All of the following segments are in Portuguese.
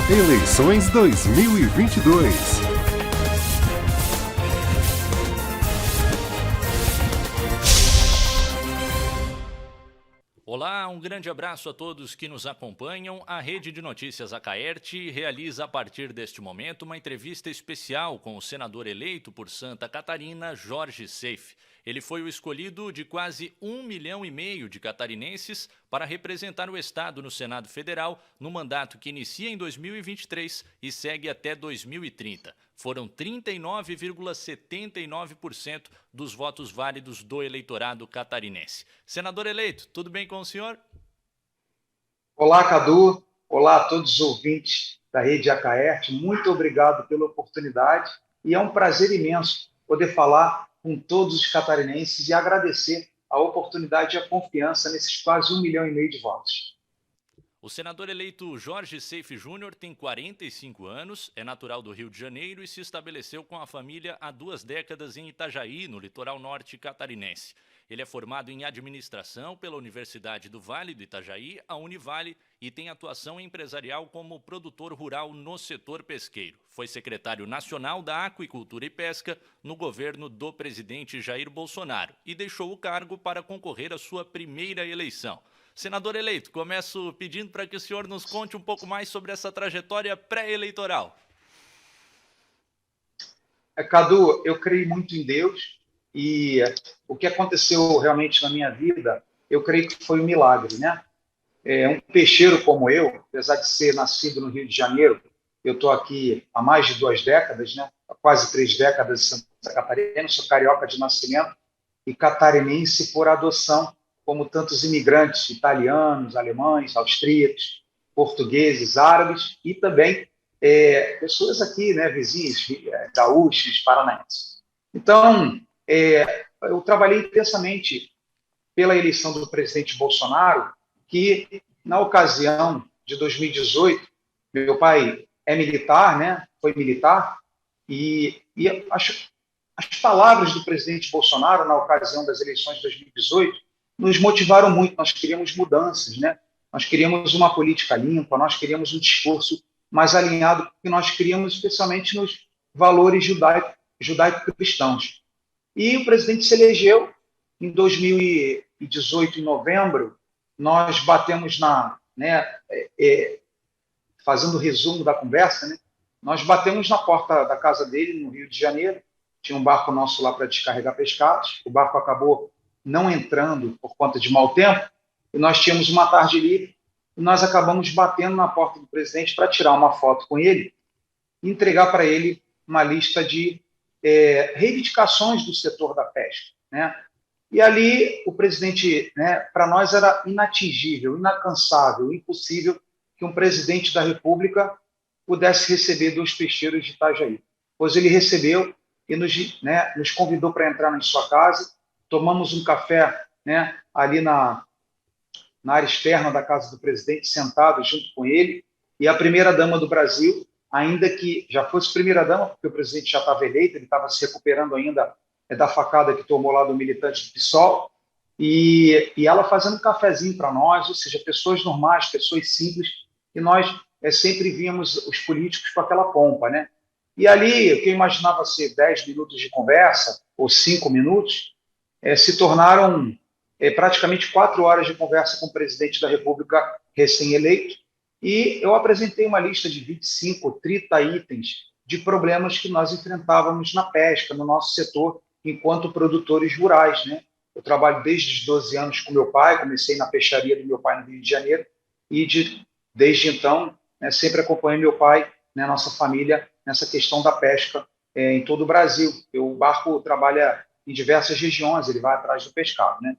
Eleições 2022. Olá, um grande abraço a todos que nos acompanham. A Rede de Notícias Acaerte realiza a partir deste momento uma entrevista especial com o senador eleito por Santa Catarina, Jorge Seife. Ele foi o escolhido de quase 1,5 milhão de catarinenses para representar o Estado no Senado Federal no mandato que inicia em 2023 e segue até 2030. Foram 39,79% dos votos válidos do eleitorado catarinense. Senador eleito, tudo bem com o senhor? Olá, Cadu. Olá a todos os ouvintes da Rede Acaerte. Muito obrigado pela oportunidade e é um prazer imenso poder falar com todos os catarinenses e agradecer a oportunidade e a confiança nesses quase 1,5 milhão de votos. O senador eleito Jorge Seife Júnior tem 45 anos, é natural do Rio de Janeiro e se estabeleceu com a família há 2 décadas em Itajaí, no litoral norte catarinense. Ele é formado em administração pela Universidade do Vale do Itajaí, a Univale, e tem atuação empresarial como produtor rural no setor pesqueiro. Foi secretário nacional da Aquicultura e Pesca no governo do presidente Jair Bolsonaro e deixou o cargo para concorrer à sua primeira eleição. Senador eleito, começo pedindo para que o senhor nos conte um pouco mais sobre essa trajetória pré-eleitoral. Cadu, eu creio muito em Deus e o que aconteceu realmente na minha vida, eu creio que foi um milagre, né? Um peixeiro como eu, apesar de ser nascido no Rio de Janeiro, eu estou aqui há mais de 2 décadas, né? Há quase 3 décadas em Santa Catarina, sou carioca de nascimento e catarinense por adoção, como tantos imigrantes italianos, alemães, austríacos, portugueses, árabes e também pessoas aqui, né, vizinhos, gaúchos, paranaenses. Então, eu trabalhei intensamente pela eleição do presidente Bolsonaro, que, na ocasião de 2018, meu pai é militar, né, foi militar, e as palavras do presidente Bolsonaro, na ocasião das eleições de 2018, nos motivaram muito. Nós queríamos mudanças, né? Nós queríamos uma política limpa, nós queríamos um discurso mais alinhado, porque nós queríamos especialmente nos valores judaico-cristãos. E o presidente se elegeu em 2018, em novembro, nós batemos fazendo o resumo da conversa, né? Nós batemos na porta da casa dele, no Rio de Janeiro, tinha um barco nosso lá para descarregar pescados, o barco acabou não entrando por conta de mau tempo, e nós tínhamos uma tarde livre, e nós acabamos batendo na porta do presidente para tirar uma foto com ele e entregar para ele uma lista de reivindicações do setor da pesca, né? E ali o presidente, né, para nós era inatingível, inalcançável, impossível que um presidente da República pudesse receber 2 peixeiros de Itajaí. Pois ele recebeu e nos convidou para entrar em sua casa. Tomamos um café, né, ali na área externa da casa do presidente, sentado junto com ele, e a primeira-dama do Brasil, ainda que já fosse primeira-dama, porque o presidente já estava eleito, ele estava se recuperando ainda da facada que tomou lá do militante do PSOL, e ela fazendo um cafezinho para nós, ou seja, pessoas normais, pessoas simples, e nós sempre víamos os políticos com aquela pompa, né? E ali, o que eu imaginava ser 10 minutos de conversa, ou 5 minutos, se tornaram praticamente 4 horas de conversa com o presidente da República recém-eleito, e eu apresentei uma lista de 25, 30 itens de problemas que nós enfrentávamos na pesca, no nosso setor, enquanto produtores rurais, né? Eu trabalho desde os 12 anos com meu pai, comecei na peixaria do meu pai no Rio de Janeiro, e desde então, né, sempre acompanhei meu pai, né, nossa família, nessa questão da pesca em todo o Brasil. O barco trabalha em diversas regiões, ele vai atrás do pescado, né?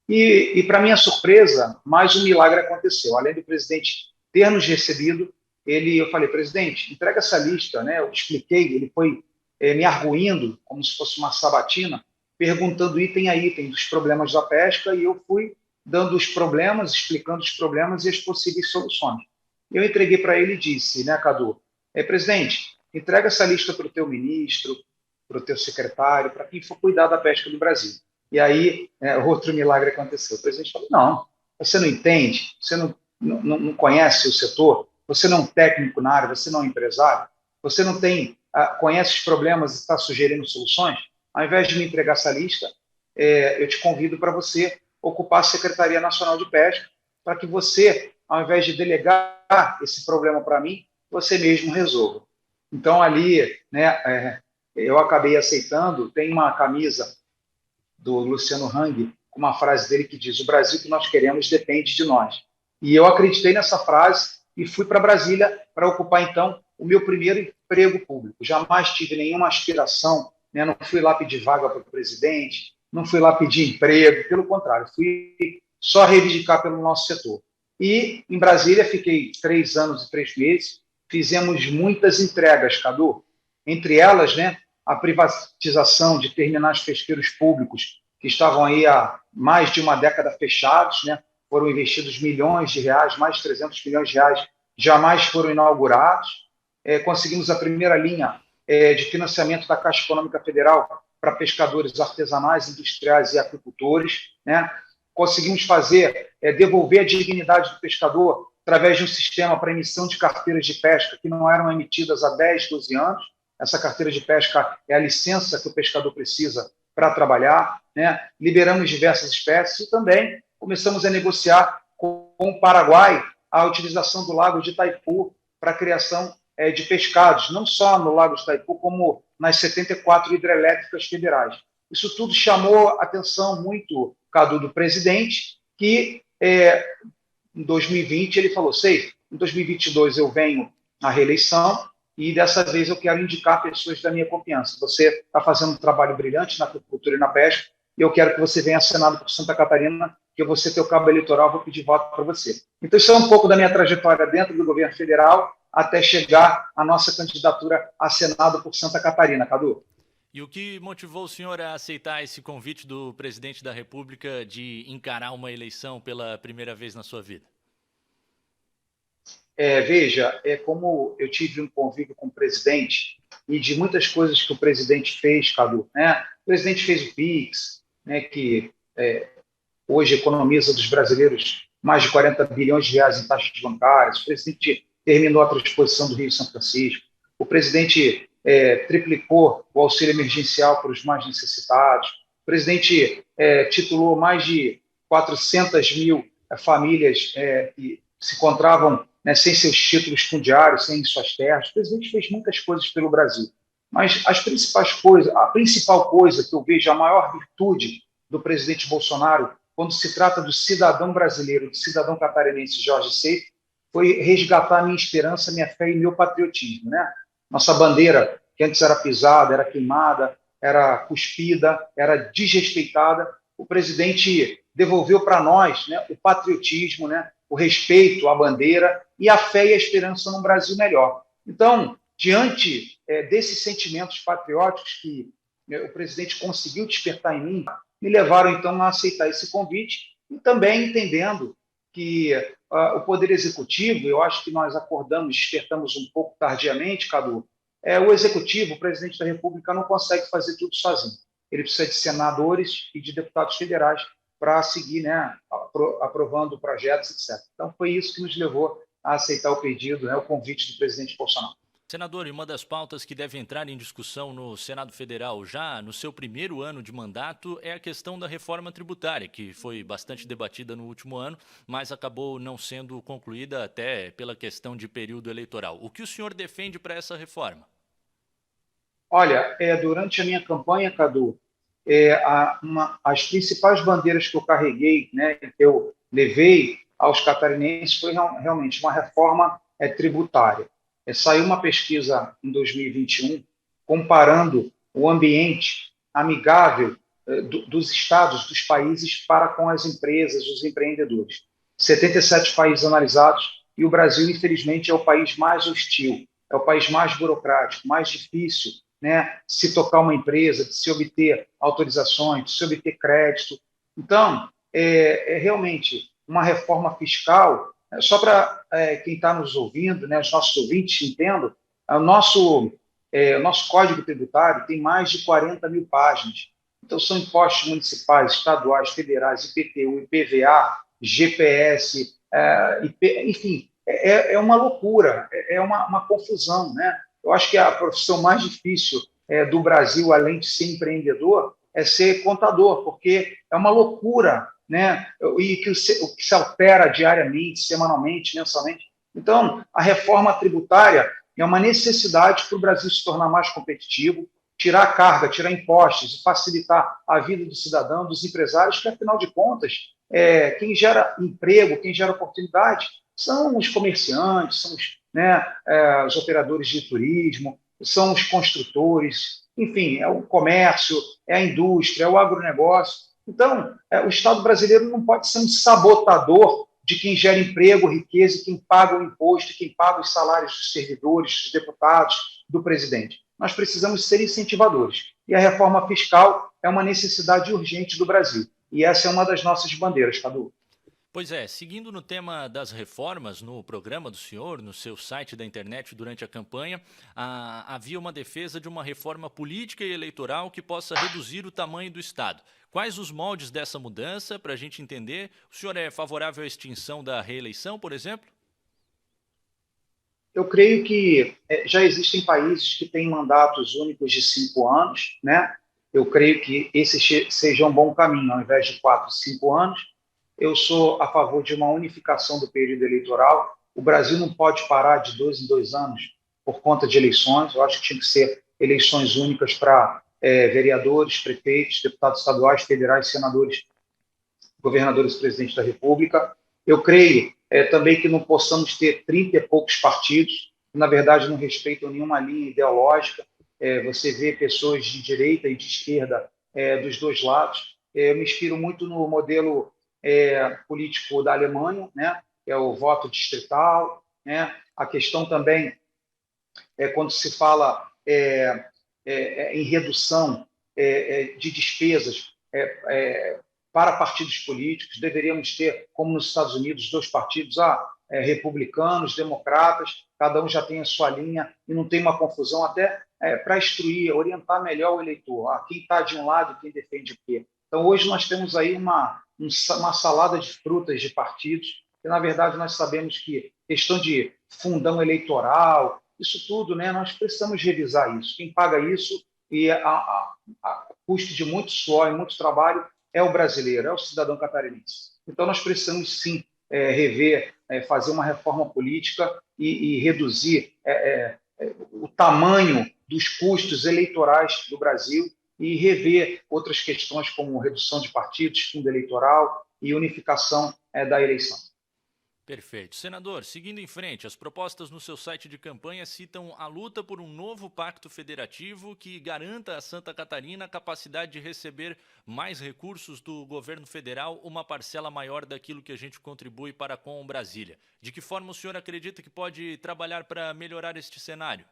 E para minha surpresa, mais um milagre aconteceu. Além do presidente ter nos recebido, eu falei, presidente, entrega essa lista, né? Eu expliquei, ele foi me arguindo, como se fosse uma sabatina, perguntando item a item dos problemas da pesca, e eu fui dando os problemas, explicando os problemas e as possíveis soluções. Eu entreguei para ele e disse, né, Cadu, presidente, entrega essa lista para o teu ministro, para o teu secretário, para quem for cuidar da pesca do Brasil. E aí, outro milagre aconteceu. O presidente falou, não, você não entende, você não conhece o setor, você não é um técnico na área, você não é um empresário, você não tem, conhece os problemas e está sugerindo soluções, ao invés de me entregar essa lista, eu te convido para você ocupar a Secretaria Nacional de Pesca, para que você, ao invés de delegar esse problema para mim, você mesmo resolva. Então, ali, né, eu acabei aceitando. Tem uma camisa do Luciano Hang, com uma frase dele que diz: o Brasil que nós queremos depende de nós. E eu acreditei nessa frase e fui para Brasília para ocupar, então, o meu primeiro emprego público. Jamais tive nenhuma aspiração, né? Não fui lá pedir vaga para o presidente, não fui lá pedir emprego, pelo contrário, fui só reivindicar pelo nosso setor. E em Brasília fiquei 3 anos e 3 meses, fizemos muitas entregas, Cadu, entre elas, né, a privatização de terminais pesqueiros públicos que estavam aí há mais de uma década fechados, né? Foram investidos milhões de reais, mais de 300 milhões de reais, jamais foram inaugurados. Conseguimos a primeira linha de financiamento da Caixa Econômica Federal para pescadores artesanais, industriais e aquicultores, né? Conseguimos devolver a dignidade do pescador através de um sistema para emissão de carteiras de pesca que não eram emitidas há 10, 12 anos. Essa carteira de pesca é a licença que o pescador precisa para trabalhar, né? Liberamos diversas espécies e também começamos a negociar com o Paraguai a utilização do lago de Itaipu para a criação de pescados, não só no lago de Itaipu, como nas 74 hidrelétricas federais. Isso tudo chamou a atenção muito, Cadu, do presidente, que em 2020 ele falou: sei, em 2022 eu venho à reeleição e dessa vez eu quero indicar pessoas da minha confiança. Você está fazendo um trabalho brilhante na agricultura e na pesca e eu quero que você venha a Senado por Santa Catarina, que eu vou ser teu cabo eleitoral, vou pedir voto para você. Então isso é um pouco da minha trajetória dentro do governo federal até chegar à nossa candidatura a Senado por Santa Catarina, Cadu. E o que motivou o senhor a aceitar esse convite do presidente da República de encarar uma eleição pela primeira vez na sua vida? Veja, como eu tive um convívio com o presidente e de muitas coisas que o presidente fez, Cadu, né? O presidente fez o PIX, né, que hoje economiza dos brasileiros mais de 40 bilhões de reais em taxas bancárias. O presidente terminou a transposição do Rio São Francisco. O presidente triplicou o auxílio emergencial para os mais necessitados. O presidente titulou mais de 400 mil famílias que se encontravam, né, sem seus títulos fundiários, sem suas terras. O presidente fez muitas coisas pelo Brasil. Mas a principal coisa que eu vejo, a maior virtude do presidente Bolsonaro, quando se trata do cidadão brasileiro, do cidadão catarinense Jorge Seife, foi resgatar minha esperança, minha fé e meu patriotismo, né? Nossa bandeira, que antes era pisada, era queimada, era cuspida, era desrespeitada, o presidente devolveu para nós, né, o patriotismo, né, o respeito à bandeira e a fé e a esperança num Brasil melhor. Então, diante desses sentimentos patrióticos que o presidente conseguiu despertar em mim, me levaram, então, a aceitar esse convite e também entendendo que o Poder Executivo, eu acho que nós despertamos um pouco tardiamente, Cadu, o Executivo, o Presidente da República, não consegue fazer tudo sozinho. Ele precisa de senadores e de deputados federais para seguir, né, aprovando projetos, etc. Então, foi isso que nos levou a aceitar o pedido, né, o convite do presidente Bolsonaro. Senador, e uma das pautas que deve entrar em discussão no Senado Federal já no seu primeiro ano de mandato é a questão da reforma tributária, que foi bastante debatida no último ano, mas acabou não sendo concluída até pela questão de período eleitoral. O que o senhor defende para essa reforma? Olha, durante a minha campanha, Cadu, as principais bandeiras que eu carreguei, né, que eu levei aos catarinenses, foi realmente uma reforma tributária. Saiu uma pesquisa em 2021 comparando o ambiente amigável dos estados, dos países para com as empresas, os empreendedores. 77 países analisados e o Brasil, infelizmente, é o país mais hostil, é o país mais burocrático, mais difícil, né, de se tocar uma empresa, de se obter autorizações, de se obter crédito. Então, realmente uma reforma fiscal. Só para quem está nos ouvindo, né, os nossos ouvintes entendam, o nosso Código Tributário tem mais de 40 mil páginas. Então, são impostos municipais, estaduais, federais, IPTU, IPVA, GPS, enfim, é uma loucura, é uma confusão, né? Eu acho que a profissão mais difícil do Brasil, além de ser empreendedor, é ser contador, porque é uma loucura, né? E que o que se altera diariamente, semanalmente, mensalmente. Então, a reforma tributária é uma necessidade para o Brasil se tornar mais competitivo, tirar carga, tirar impostos e facilitar a vida do cidadão, dos empresários, que, afinal de contas, quem gera emprego, quem gera oportunidade, são os comerciantes, são os operadores de turismo, são os construtores, enfim, é o comércio, é a indústria, é o agronegócio. Então, o Estado brasileiro não pode ser um sabotador de quem gera emprego, riqueza, quem paga o imposto, quem paga os salários dos servidores, dos deputados, do presidente. Nós precisamos ser incentivadores. E a reforma fiscal é uma necessidade urgente do Brasil. E essa é uma das nossas bandeiras, Cadu. Pois é, seguindo no tema das reformas no programa do senhor, no seu site da internet durante a campanha, havia uma defesa de uma reforma política e eleitoral que possa reduzir o tamanho do Estado. Quais os moldes dessa mudança, para a gente entender? O senhor é favorável à extinção da reeleição, por exemplo? Eu creio que já existem países que têm mandatos únicos de 5 anos, né? Eu creio que esse seja um bom caminho, ao invés de 4, 5 anos. Eu sou a favor de uma unificação do período eleitoral. O Brasil não pode parar de 2 em 2 anos por conta de eleições. Eu acho que tinha que ser eleições únicas para vereadores, prefeitos, deputados estaduais, federais, senadores, governadores e presidentes da República. Eu creio também que não possamos ter 30 e poucos partidos, que, na verdade, não respeitam nenhuma linha ideológica. Você vê pessoas de direita e de esquerda dos dois lados. Eu me inspiro muito no modelo político da Alemanha, né? É o voto distrital, né? A questão também quando se fala em redução de despesas para partidos políticos, deveríamos ter, como nos Estados Unidos, 2 partidos, republicanos, democratas, cada um já tem a sua linha e não tem uma confusão, até para instruir, orientar melhor o eleitor, quem está de um lado e quem defende o quê. Então, hoje nós temos aí uma salada de frutas de partidos, que, na verdade, nós sabemos que questão de fundão eleitoral, isso tudo, né, nós precisamos revisar isso. Quem paga isso, e a custo de muito suor e muito trabalho, é o brasileiro, é o cidadão catarinense. Então, nós precisamos, sim, rever, fazer uma reforma política e reduzir o tamanho dos custos eleitorais do Brasil e rever outras questões como redução de partidos, fundo eleitoral e unificação da eleição. Perfeito. Senador, seguindo em frente, as propostas no seu site de campanha citam a luta por um novo pacto federativo que garanta a Santa Catarina a capacidade de receber mais recursos do governo federal, uma parcela maior daquilo que a gente contribui para com Brasília. De que forma o senhor acredita que pode trabalhar para melhorar este cenário?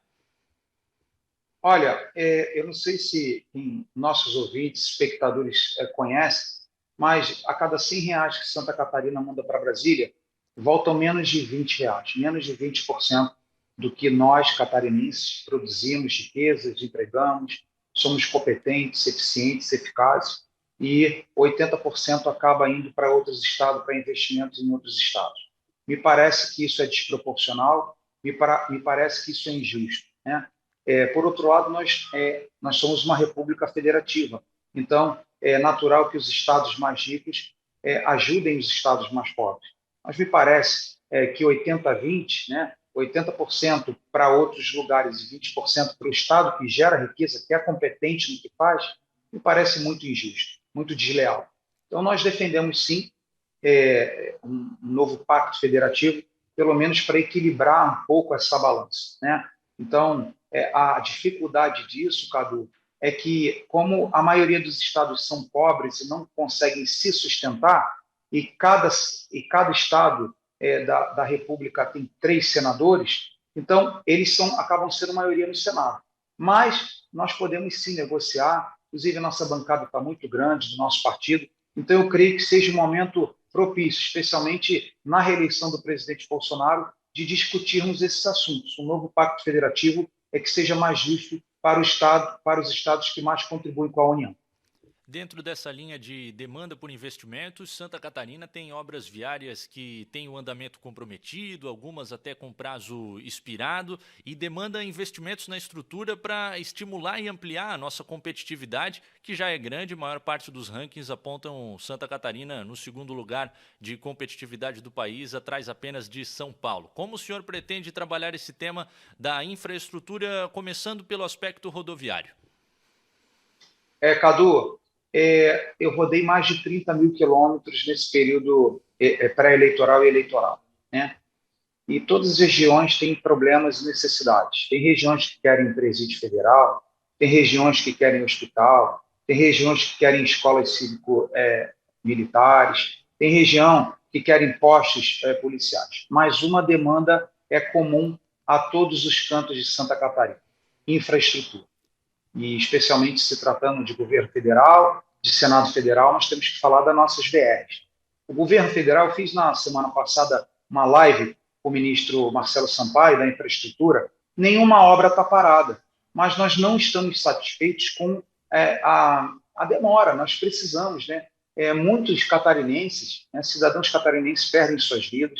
Olha, eu não sei se nossos ouvintes, espectadores conhecem, mas a cada R$ 100 que Santa Catarina manda para Brasília, voltam menos de R$ 20, menos de 20% do que nós, catarinenses, produzimos riquezas, empregamos, somos competentes, eficientes, eficazes, e 80% acaba indo para outros estados, para investimentos em outros estados. Me parece que isso é desproporcional, me parece que isso é injusto, né? Por outro lado, nós somos uma república federativa, então é natural que os estados mais ricos ajudem os estados mais pobres. Mas me parece que 80-20, né? 80% para outros lugares e 20% para o Estado que gera riqueza, que é competente no que faz, me parece muito injusto, muito desleal. Então, nós defendemos, sim, um novo pacto federativo, pelo menos para equilibrar um pouco essa balança, né? Então, a dificuldade disso, Cadu, é que, como a maioria dos estados são pobres e não conseguem se sustentar, e cada estado da República tem 3 senadores, então eles acabam sendo maioria no Senado. Mas nós podemos sim negociar, inclusive a nossa bancada está muito grande, do nosso partido, então eu creio que seja um momento propício, especialmente na reeleição do presidente Bolsonaro, de discutirmos esses assuntos. Um novo pacto federativo que seja mais justo para o Estado, para os estados que mais contribuem com a União. Dentro dessa linha de demanda por investimentos, Santa Catarina tem obras viárias que têm o andamento comprometido, algumas até com prazo expirado, e demanda investimentos na estrutura para estimular e ampliar a nossa competitividade, que já é grande. A maior parte dos rankings apontam Santa Catarina no segundo lugar de competitividade do país, atrás apenas de São Paulo. Como o senhor pretende trabalhar esse tema da infraestrutura, começando pelo aspecto rodoviário? Cadu, eu rodei mais de 30 mil quilômetros nesse período pré-eleitoral e eleitoral, né? E todas as regiões têm problemas e necessidades. Tem regiões que querem presídio federal, tem regiões que querem hospital, tem regiões que querem escolas cívico-militares, tem região que querem postos policiais. Mas uma demanda é comum a todos os cantos de Santa Catarina: infraestrutura. E especialmente se tratando de governo federal, de Senado Federal, nós temos que falar das nossas BRs. O governo federal, eu fiz na semana passada uma live com o ministro Marcelo Sampaio, da infraestrutura. Nenhuma obra está parada, mas nós não estamos satisfeitos com a demora. Nós precisamos, né? Muitos catarinenses, né, cidadãos catarinenses perdem suas vidas,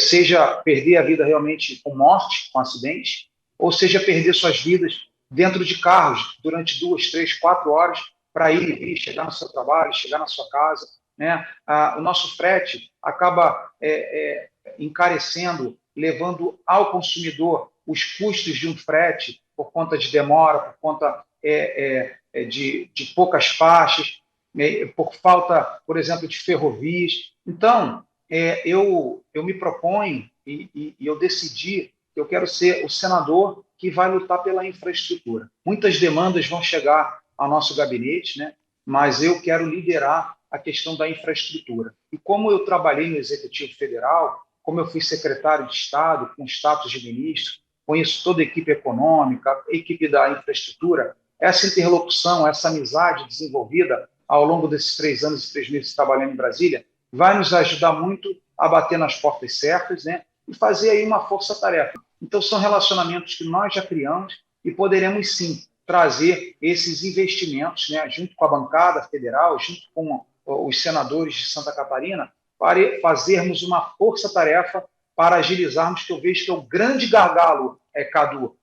seja perder a vida realmente com morte, com acidente, ou seja perder suas vidas dentro de carros durante 2, 3, 4 horas para ir e vir, chegar no seu trabalho, chegar na sua casa, né? O nosso frete acaba encarecendo, levando ao consumidor os custos de um frete por conta de demora, por conta de poucas faixas, por falta, por exemplo, de ferrovias. Então, eu me proponho e eu decidi que eu quero ser o senador que vai lutar pela infraestrutura. Muitas demandas vão chegar ao nosso gabinete, né? Mas eu quero liderar a questão da infraestrutura. E como eu trabalhei no Executivo Federal, como eu fui secretário de Estado, com status de ministro, conheço toda a equipe econômica, a equipe da infraestrutura, essa interlocução, essa amizade desenvolvida ao longo desses 3 anos e 3 meses trabalhando em Brasília, vai nos ajudar muito a bater nas portas certas, né? E fazer aí uma força-tarefa. Então, são relacionamentos que nós já criamos e poderemos, sim, trazer esses investimentos, né, junto com a bancada federal, junto com os senadores de Santa Catarina, para fazermos uma força-tarefa para agilizarmos, que eu vejo que é o grande gargalo, Cadu,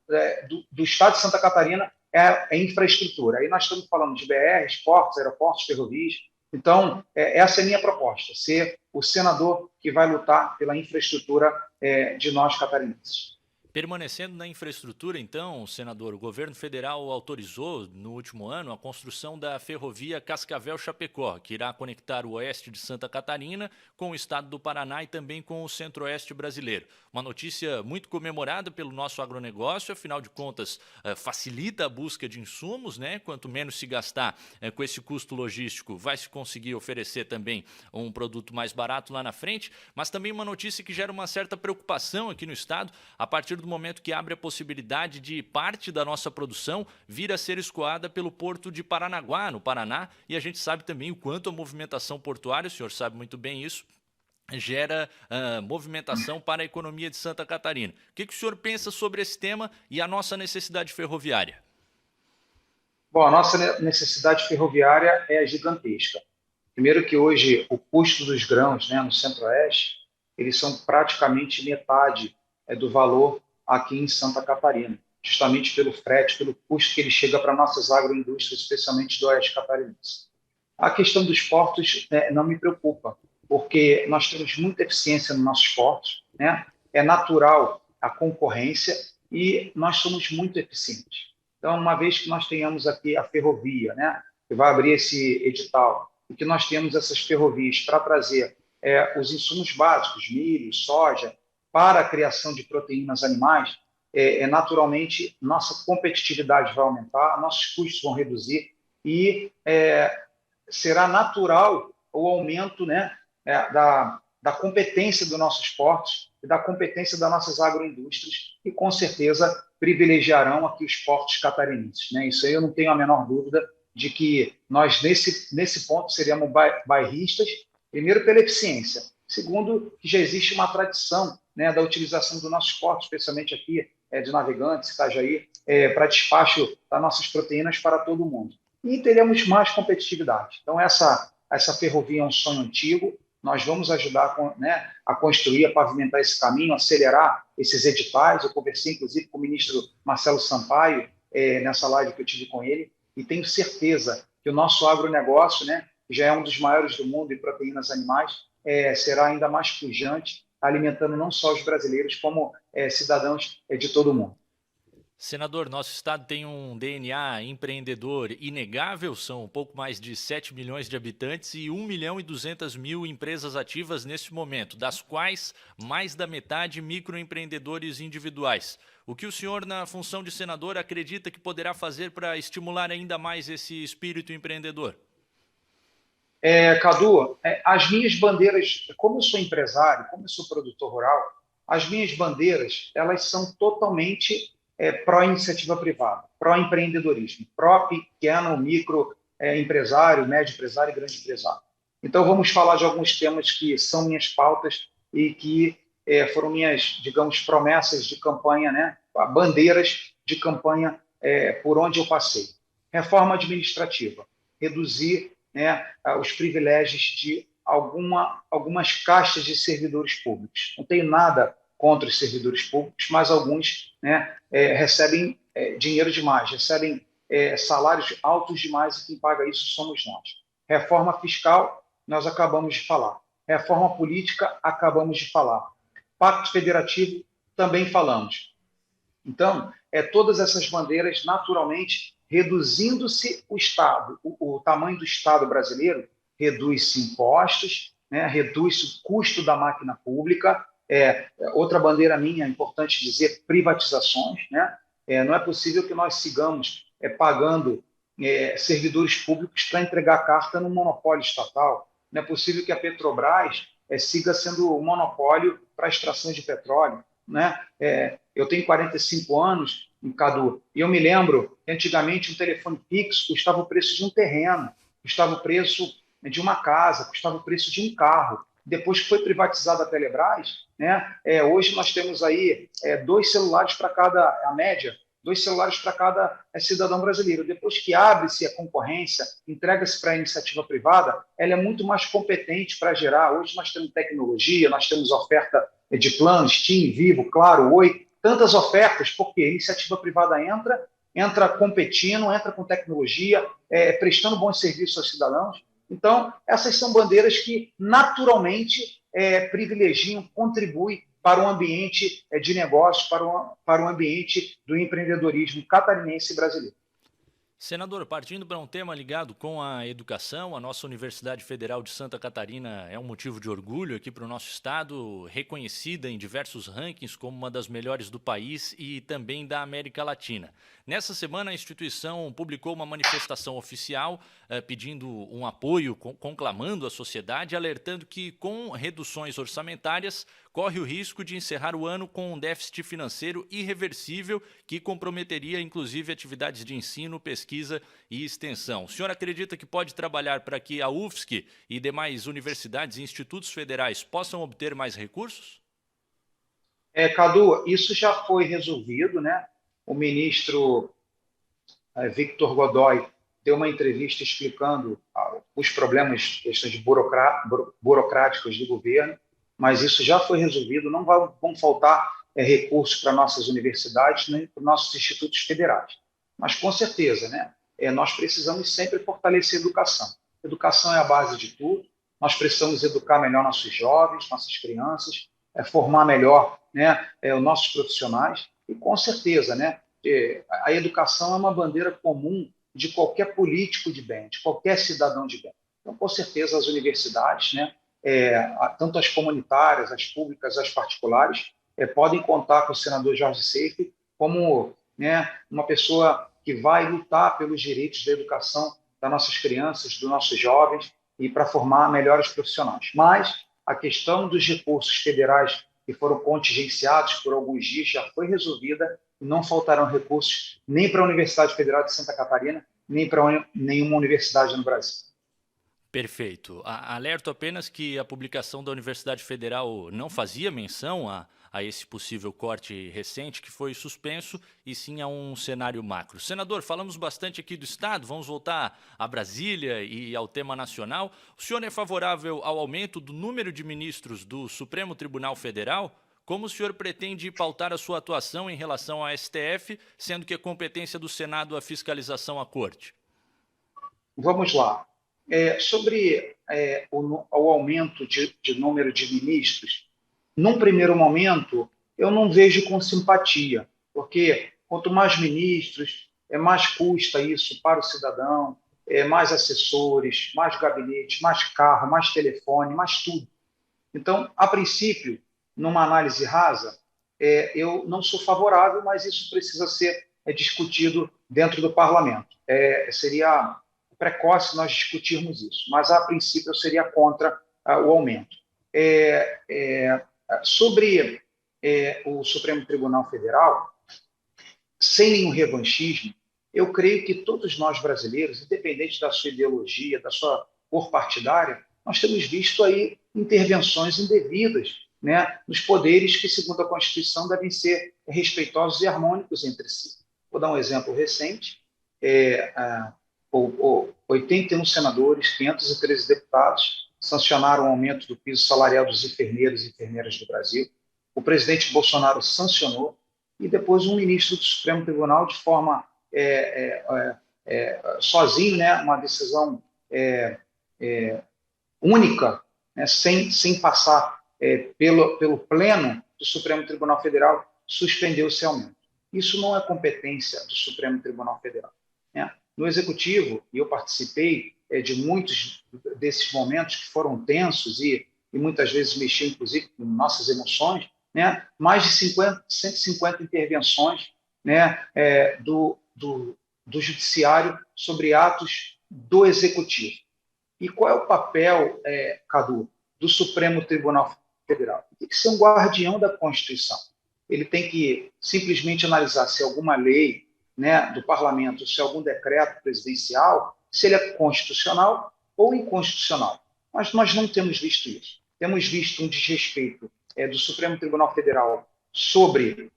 do Estado de Santa Catarina, é a infraestrutura. Aí nós estamos falando de BRs, portos, aeroportos, ferrovias. Então, essa é a minha proposta, ser o senador que vai lutar pela infraestrutura de nós catarinenses. Permanecendo na infraestrutura, então, senador, o governo federal autorizou no último ano a construção da ferrovia Cascavel-Chapecó, que irá conectar o oeste de Santa Catarina com o estado do Paraná e também com o centro-oeste brasileiro. Uma notícia muito comemorada pelo nosso agronegócio, afinal de contas, facilita a busca de insumos, né? Quanto menos se gastar com esse custo logístico, vai se conseguir oferecer também um produto mais barato lá na frente, mas também uma notícia que gera uma certa preocupação aqui no estado, a partir do momento que abre a possibilidade de parte da nossa produção vir a ser escoada pelo porto de Paranaguá, no Paraná, e a gente sabe também o quanto a movimentação portuária, o senhor sabe muito bem isso, gera movimentação para a economia de Santa Catarina. O que o senhor pensa sobre esse tema e a nossa necessidade ferroviária? Bom, a nossa necessidade ferroviária é gigantesca. Primeiro que hoje o custo dos grãos, né, no Centro-Oeste, eles são praticamente metade do valor aqui em Santa Catarina, justamente pelo frete, pelo custo que ele chega para nossas agroindústrias, especialmente do Oeste catarinense. A questão dos portos não me preocupa, porque nós temos muita eficiência nos nossos portos, né? É natural a concorrência e nós somos muito eficientes. Então, uma vez que nós tenhamos aqui a ferrovia, né, que vai abrir esse edital, e que nós temos essas ferrovias para trazer os insumos básicos, milho, soja, para a criação de proteínas animais, naturalmente nossa competitividade vai aumentar, nossos custos vão reduzir e será natural o aumento, né, da competência dos nossos portos e da competência das nossas agroindústrias, que com certeza privilegiarão aqui os portos catarinenses, né? Isso aí eu não tenho a menor dúvida de que nós, nesse ponto, seríamos bairristas, primeiro pela eficiência, segundo que já existe uma tradição, né, da utilização dos nossos portos, especialmente aqui de Navegantes, Itajaí, para despacho das nossas proteínas para todo mundo. e teremos mais competitividade. Então, essa ferrovia é um sonho antigo, nós vamos ajudar, né, a construir, a pavimentar esse caminho, acelerar esses editais. Eu conversei, inclusive, com o ministro Marcelo Sampaio, nessa live que eu tive com ele, e tenho certeza que o nosso agronegócio, né, que já é um dos maiores do mundo em proteínas animais, será ainda mais pujante, alimentando não só os brasileiros, como cidadãos de todo o mundo. Senador, nosso estado tem um DNA empreendedor inegável, são um pouco mais de 7 milhões de habitantes e 1.200.000 empresas ativas neste momento, das quais mais da metade microempreendedores individuais. O que o senhor, na função de senador, acredita que poderá fazer para estimular ainda mais esse espírito empreendedor? Cadu, as minhas bandeiras, como eu sou empresário, como eu sou produtor rural, as minhas bandeiras, elas são totalmente pró-iniciativa privada, pró-empreendedorismo, pró-pequeno, micro empresário, médio empresário e grande empresário. Então, vamos falar de alguns temas que são minhas pautas e que foram minhas, digamos, promessas de campanha, né? Bandeiras de campanha por onde eu passei. Reforma administrativa, reduzir, né, os privilégios de algumas castas de servidores públicos. Não tenho nada contra os servidores públicos, mas alguns, né, recebem dinheiro demais, recebem salários altos demais e quem paga isso somos nós. Reforma fiscal, nós acabamos de falar. Reforma política, acabamos de falar. Pacto federativo, também falamos. Então, todas essas bandeiras, naturalmente, reduzindo-se o Estado, o tamanho do Estado brasileiro, reduz-se impostos, né, reduz-se o custo da máquina pública. Outra bandeira minha, é importante dizer, privatizações. Né? Não é possível que nós sigamos pagando servidores públicos para entregar carta no monopólio estatal. Não é possível que a Petrobras siga sendo um monopólio para a extração de petróleo. Né? Eu tenho 45 anos, Cadu, e eu me lembro que antigamente um telefone fixo custava o preço de um terreno, custava o preço de uma casa, custava o preço de um carro. Depois que foi privatizada a Telebrás, né, hoje nós temos aí 2 celulares para cada, a média, 2 celulares para cada cidadão brasileiro. Depois que abre-se a concorrência, entrega-se para a iniciativa privada, ela é muito mais competente para gerar. Hoje nós temos tecnologia, nós temos oferta de planos, TIM, Vivo, Claro, Oi, tantas ofertas, porque a iniciativa privada entra competindo, entra com tecnologia, prestando bons serviços aos cidadãos. Então, essas são bandeiras que naturalmente privilegiam, contribuem para o ambiente de negócio, para o ambiente do empreendedorismo catarinense e brasileiro. Senador, partindo para um tema ligado com a educação, a nossa Universidade Federal de Santa Catarina é um motivo de orgulho aqui para o nosso estado, reconhecida em diversos rankings como uma das melhores do país e também da América Latina. Nessa semana, a instituição publicou uma manifestação oficial pedindo um apoio, conclamando a sociedade, alertando que com reduções orçamentárias corre o risco de encerrar o ano com um déficit financeiro irreversível que comprometeria inclusive atividades de ensino, pesquisa e extensão. O senhor acredita que pode trabalhar para que a UFSC e demais universidades e institutos federais possam obter mais recursos? Cadu, isso já foi resolvido, né? O ministro Victor Godoy deu uma entrevista explicando os problemas, questões burocráticos do governo, mas isso já foi resolvido, não vão faltar recursos para nossas universidades nem para nossos institutos federais. Mas, com certeza, né, nós precisamos sempre fortalecer a educação. Educação é a base de tudo, nós precisamos educar melhor nossos jovens, nossas crianças, formar melhor, né, os nossos profissionais, e com certeza, né, a educação é uma bandeira comum de qualquer político de bem, de qualquer cidadão de bem. Então, com certeza, as universidades, né, tanto as comunitárias, as públicas, as particulares, podem contar com o senador Jorge Seife como, né, uma pessoa que vai lutar pelos direitos da educação das nossas crianças, dos nossos jovens, e para formar melhores profissionais. Mas a questão dos recursos federais que foram contingenciados por alguns dias já foi resolvida, e não faltarão recursos nem para a Universidade Federal de Santa Catarina, nem para nenhuma universidade no Brasil. Perfeito. Alerto apenas que a publicação da Universidade Federal não fazia menção a a esse possível corte recente que foi suspenso, e sim a um cenário macro. Senador, falamos bastante aqui do Estado, vamos voltar a Brasília e ao tema nacional. O senhor é favorável ao aumento do número de ministros do Supremo Tribunal Federal? Como o senhor pretende pautar a sua atuação em relação ao STF, sendo que a competência do Senado a fiscalização à Corte? Vamos lá. Sobre o aumento de número de ministros, num primeiro momento, eu não vejo com simpatia, porque quanto mais ministros, mais custa isso para o cidadão, mais assessores, mais gabinete, mais carro, mais telefone, mais tudo. Então, a princípio, numa análise rasa, eu não sou favorável, mas isso precisa ser discutido dentro do parlamento. Seria precoce nós discutirmos isso, mas a princípio eu seria contra o aumento. Sobre o Supremo Tribunal Federal, sem nenhum revanchismo, eu creio que todos nós brasileiros, independente da sua ideologia, da sua cor partidária, nós temos visto aí intervenções indevidas, né, nos poderes que, segundo a Constituição, devem ser respeitosos e harmônicos entre si. Vou dar um exemplo recente. 81 senadores, 513 deputados sancionaram o aumento do piso salarial dos enfermeiros e enfermeiras do Brasil. O presidente Bolsonaro sancionou e depois um ministro do Supremo Tribunal, de forma sozinho, né, uma decisão única, né, sem passar pelo pleno do Supremo Tribunal Federal, suspendeu esse aumento. Isso não é competência do Supremo Tribunal Federal, né? No Executivo, e eu participei de muitos desses momentos que foram tensos e muitas vezes mexiam, inclusive, com nossas emoções, né? Mais de 150 intervenções, né, do Judiciário sobre atos do Executivo. E qual é o papel, Cadu, do Supremo Tribunal Federal? Tem que ser um guardião da Constituição. Ele tem que simplesmente analisar se alguma lei, né, do parlamento, se algum decreto presidencial, se ele é constitucional ou inconstitucional. Mas nós não temos visto isso. Temos visto um desrespeito do Supremo Tribunal Federal sobre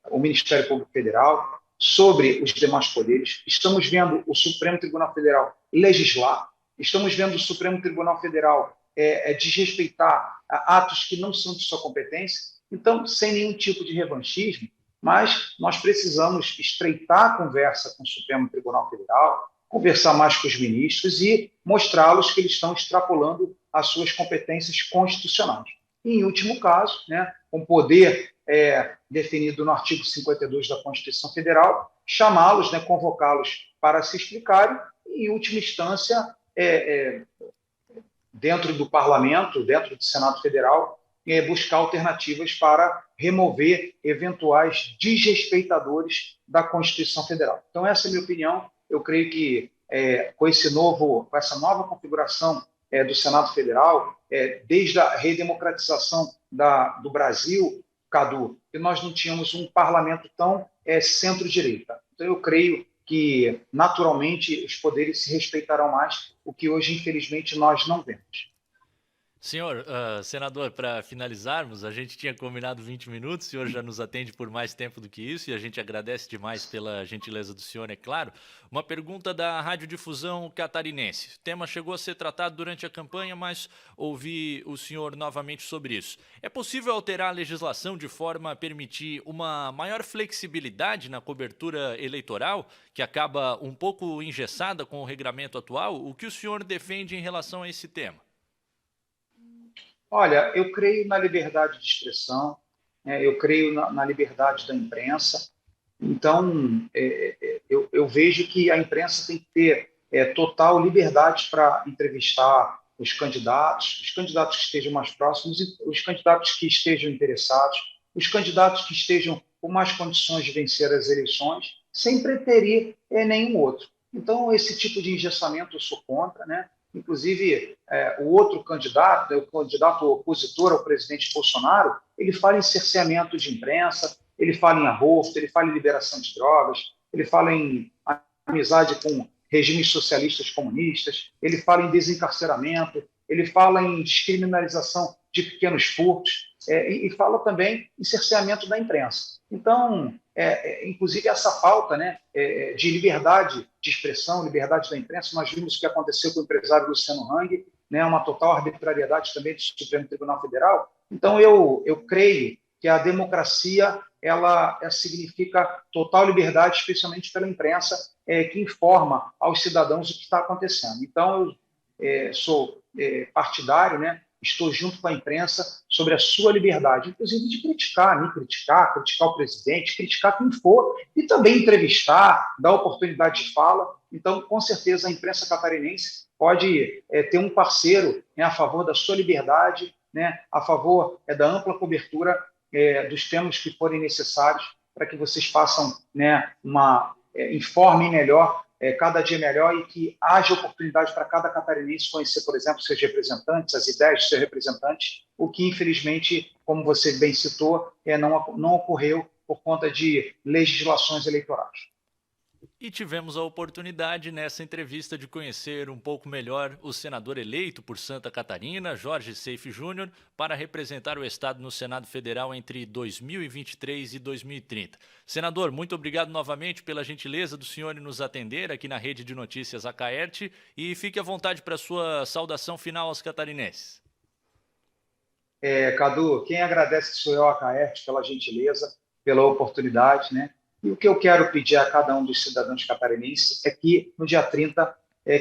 o Ministério Público Federal, sobre os demais poderes. Estamos vendo o Supremo Tribunal Federal legislar, estamos vendo o Supremo Tribunal Federal desrespeitar atos que não são de sua competência. Então, sem nenhum tipo de revanchismo, mas nós precisamos estreitar a conversa com o Supremo Tribunal Federal, conversar mais com os ministros e mostrá-los que eles estão extrapolando as suas competências constitucionais. E, em último caso, né, com poder definido no artigo 52 da Constituição Federal, chamá-los, né, convocá-los para se explicarem e, em última instância, dentro do Parlamento, dentro do Senado Federal, buscar alternativas para remover eventuais desrespeitadores da Constituição Federal. Então, essa é a minha opinião. Eu creio que com essa nova configuração do Senado Federal, desde a redemocratização do Brasil, Cadu, que nós não tínhamos um parlamento tão centro-direita. Então, eu creio que, naturalmente, os poderes se respeitarão mais, o que hoje, infelizmente, nós não vemos. Senhor, senador, para finalizarmos, a gente tinha combinado 20 minutos, o senhor já nos atende por mais tempo do que isso e a gente agradece demais pela gentileza do senhor, é claro. Uma pergunta da Radiodifusão Catarinense. O tema chegou a ser tratado durante a campanha, mas ouvi o senhor novamente sobre isso. É possível alterar a legislação de forma a permitir uma maior flexibilidade na cobertura eleitoral, que acaba um pouco engessada com o regramento atual? O que o senhor defende em relação a esse tema? Olha, eu creio na liberdade de expressão, eu creio na liberdade da imprensa. Então, eu vejo que a imprensa tem que ter total liberdade para entrevistar os candidatos que estejam mais próximos, os candidatos que estejam interessados, os candidatos que estejam com mais condições de vencer as eleições, sem preterir nenhum outro. Então, esse tipo de engessamento eu sou contra, né? Inclusive, o outro candidato, o candidato opositor ao presidente Bolsonaro, ele fala em cerceamento de imprensa, ele fala em aborto, ele fala em liberação de drogas, ele fala em amizade com regimes socialistas comunistas, ele fala em desencarceramento, ele fala em descriminalização de pequenos furtos. e fala também em cerceamento da imprensa. Então, inclusive essa pauta, né, de liberdade de expressão, liberdade da imprensa, nós vimos o que aconteceu com o empresário Luciano Hang, né, uma total arbitrariedade também do Supremo Tribunal Federal. Então, eu creio que a democracia ela significa total liberdade, especialmente pela imprensa, que informa aos cidadãos o que está acontecendo. Então, eu sou partidário, né? Estou junto com a imprensa sobre a sua liberdade, inclusive de criticar, me criticar o presidente, criticar quem for, e também entrevistar, dar oportunidade de fala. Então, com certeza, a imprensa catarinense pode ter um parceiro, né, a favor da sua liberdade, né, a favor da ampla cobertura dos temas que forem necessários para que vocês façam, né, informem melhor, cada dia melhor, e que haja oportunidade para cada catarinense conhecer, por exemplo, seus representantes, as ideias de seus representantes, o que, infelizmente, como você bem citou, não ocorreu por conta de legislações eleitorais. E tivemos a oportunidade nessa entrevista de conhecer um pouco melhor o senador eleito por Santa Catarina, Jorge Seife Júnior, para representar o Estado no Senado Federal entre 2023 e 2030. Senador, muito obrigado novamente pela gentileza do senhor em nos atender aqui na Rede de Notícias Acaerte, e fique à vontade para a sua saudação final aos catarinenses. Cadu, quem agradece sou eu, Acaerte, pela gentileza, pela oportunidade, né? E o que eu quero pedir a cada um dos cidadãos catarinenses é que, no dia 30,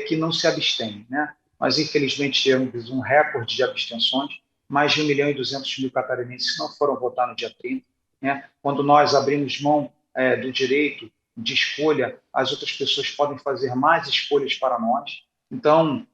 que não se abstenham, né? Nós, infelizmente, tivemos um recorde de abstenções, mais de 1.200.000 catarinenses não foram votar no dia 30, né? Quando nós abrimos mão do direito de escolha, as outras pessoas podem fazer mais escolhas para nós. Então,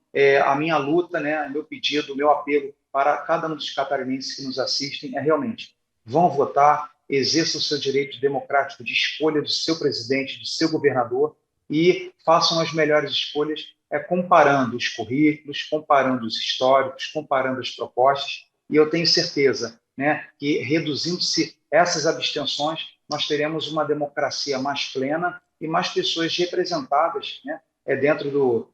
a minha luta, né, meu pedido, meu apelo para cada um dos catarinenses que nos assistem é realmente, vão votar, exerçam o seu direito democrático de escolha do seu presidente, do seu governador, e façam as melhores escolhas, comparando os currículos, comparando os históricos, comparando as propostas, e eu tenho certeza, né, que reduzindo-se essas abstenções, nós teremos uma democracia mais plena e mais pessoas representadas, né, dentro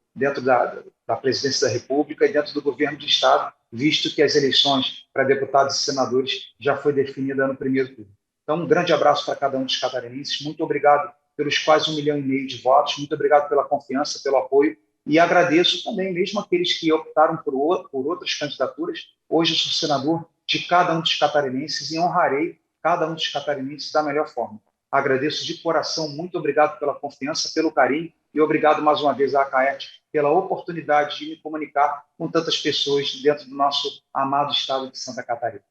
da presidência da República e dentro do governo do Estado, visto que as eleições para deputados e senadores já foi definida no primeiro turno. Então, um grande abraço para cada um dos catarinenses. Muito obrigado pelos quase 1,5 milhão de votos. Muito obrigado pela confiança, pelo apoio. E agradeço também, mesmo aqueles que optaram por outras candidaturas. Hoje eu sou senador de cada um dos catarinenses e honrarei cada um dos catarinenses da melhor forma. Agradeço de coração. Muito obrigado pela confiança, pelo carinho. E obrigado mais uma vez à Acaerte pela oportunidade de me comunicar com tantas pessoas dentro do nosso amado estado de Santa Catarina.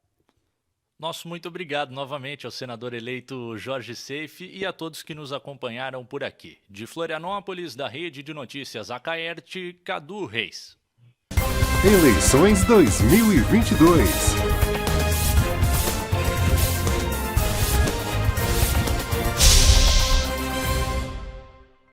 Nosso muito obrigado novamente ao senador eleito Jorge Seife e a todos que nos acompanharam por aqui. De Florianópolis, da Rede de Notícias Acaerte, Cadu Reis. Eleições 2022.